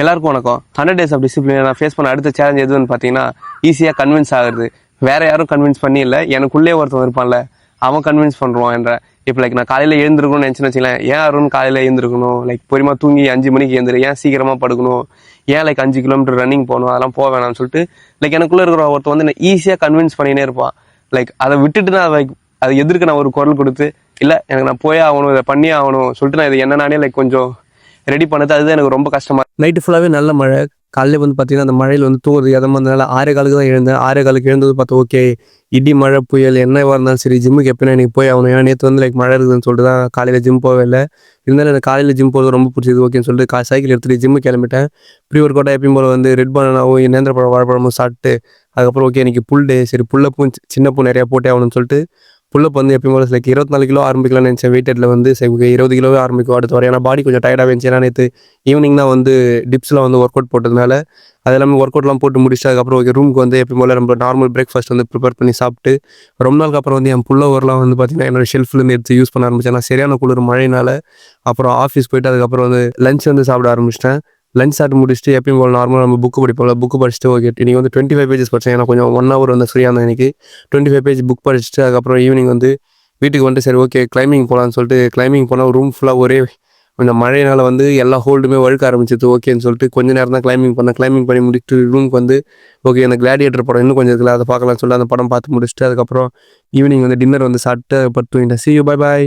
எல்லாருக்கும் வணக்கம். 100 days of டிசிப்ளினை நான் ஃபேஸ் பண்ண அடுத்த சேலஞ்ச் எதுன்னு பார்த்தீங்கன்னா, ஈஸியாக கன்வின்ஸ் ஆகுறது. வேற யாரும் கன்வின்ஸ் பண்ணி இல்லை, எனக்குள்ளே ஒருத்தன் இருப்பான்ல, அவன் கன்வின்ஸ் பண்ணுறான் என்ற. இப்போ லைக் நான் காலையில் எழுந்திருக்கணும்னு நினச்சின்னு வச்சுக்கலாம், ஏன் அருண் காலையில் எழுந்திருக்கணும், லைக் பொறுமையாக தூங்கி 5 மணிக்கு எழுந்திரு, ஏன் சீக்கிரமாக படுக்கணும், ஏன் லைக் 5 கிலோமீட்டர் ரன்னிங் போகணும், அதெல்லாம் போக வேணாம்னு சொல்லிட்டு லைக் எனக்குள்ளே இருக்கிற ஒருத்தன் வந்து நான் ஈஸியாக கன்வின்ஸ் பண்ணினே இருப்பான். லைக் அதை விட்டுட்டு நான் லைக் அது எதிர்க்க நான் ஒரு குரல் கொடுத்து, இல்லை எனக்கு நான் போயே ஆகணும், இதை பண்ணியே ஆகணும் சொல்லிட்டு நான் இது என்ன நானே லைக் கொஞ்சம் ரெடி பண்ணது. அதுதான் எனக்கு ரொம்ப கஷ்டமா. நைட்டு ஃபுல்லாகவே நல்ல மழை. காலையில் வந்து பார்த்தீங்கன்னா அந்த மழையில் வந்து தூங்குறது எதமாக இருந்தனால 6:15 தான் எழுந்தேன். 6:15 எழுந்தது பார்த்தா ஓகே, இடி மழை புயல் என்னவா இருந்தாலும் சரி ஜிம்முக்கு எப்போனா எனக்கு போய் ஆகணும். ஏன்னா நேற்று வந்து லைக் மழை இருக்குதுன்னு சொல்லிட்டு தான் காலையில் ஜிம் போகவே இல்லை. இருந்தாலும் எனக்கு காலையில் ஜிம் போகிறது ரொம்ப பிடிச்சது. ஓகேன்னு சொல்லிட்டு சைக்கிள் எடுத்துகிட்டு ஜிம்மு கிளம்பிட்டேன். ப்ரீ ஒர்க் அவுட்டாக எப்பயும் போல் வந்து ரெட் பனானாவும் நேந்திரப்பழம் வாழைப்பழமும் சாப்பிட்டு அதுக்கப்புறம் ஓகே இன்றைக்கி புல் டே, சரி புல்லப்பும் சின்ன பூ நிறையா போட்டே ஆகணும்னு சொல்லிட்டு புல்லப் வந்து எப்பயும் போல லைக் 24 கிலோ ஆரம்பிக்கலாம்னு நினச்சேன். வெயிட்டடில் வந்து சரி 20 கிலோவே ஆரம்பிக்கும் அடுத்த வரை. ஏன்னா பாடி கொஞ்சம் டயர்டாக இருந்துச்சு. ஏன்னா நேற்று ஈவினிங் தான் வந்து டிப்ஸில் வந்து ஒர்க் அவுட் போட்டதுனால அது எல்லாமே ஒர்க் அவுட்லாம் போட்டு முடிச்சுட்டு அதுக்கப்புறம் ஓகே ரூமுக்கு வந்து எப்பயும் போல் நம்ம நார்மல் பிரேக்ஃபாஸ்ட் வந்து ப்ரிப்பேர் பண்ணி சாப்பிட்டு ரொம்ப நாளுக்கு அப்புறம் வந்து என் புல்லவர்லாம் வந்து பார்த்திங்கன்னா என்னோட ஷெல்ஃப்லேருந்து எடுத்து யூஸ் பண்ண ஆரம்பிச்சேன். நான் சரியான குளிர் மழையினால. அப்புறம் ஆஃபீஸ் போயிட்டு அதுக்கப்புறம் வந்து லஞ்ச் வந்து சாப்பிட ஆரம்பிச்சிட்டேன். லஞ்ச் சாப்பிட்டு முடிச்சுட்டு எப்பயும் போல் நார்மலாக நம்ம புக்கு படிப்போம்ல, புக்கு படிச்சுட்டு ஓகே இன்றைக்கி வந்து 25 பேஜஸ் படித்தேன். ஏன்னா கொஞ்சம் 1 hour வந்து ஃப்ரீயாக இருந்தேன் இன்றைக்கி. 25 பேஜ் புக் படிச்சுட்டு அதுக்கப்புறம் ஈவினிங் வந்து வீட்டுக்கு வந்துட்டு சரி ஓகே கிளைம்பிங் போகலான்னு சொல்லிட்டு கிளைம்பிங் போனால் ரூம் ஃபுல்லாக ஒரே இந்த மழையினால் வந்து எல்லா ஹோல்டுமே வழுக்க ஆரம்பிச்சிது. ஓகேன்னு சொல்லிட்டு கொஞ்சம் நேரம் தான் கிளைம்பிங் பண்ணி முடிச்சுட்டு ரூமுக்கு வந்து ஓகே அந்த கிளாடியேட்டர் படம் இன்னும் கொஞ்சம் இருக்குல்ல அதை பார்க்கலாம்னு சொல்லிட்டு அந்த படம் பார்த்து முடிச்சுட்டு அதுக்கப்புறம் ஈவினிங் வந்து டின்னர் வந்து சாப்பிட்டு படுத்து தூங்கிட்டேன். See you, bye bye.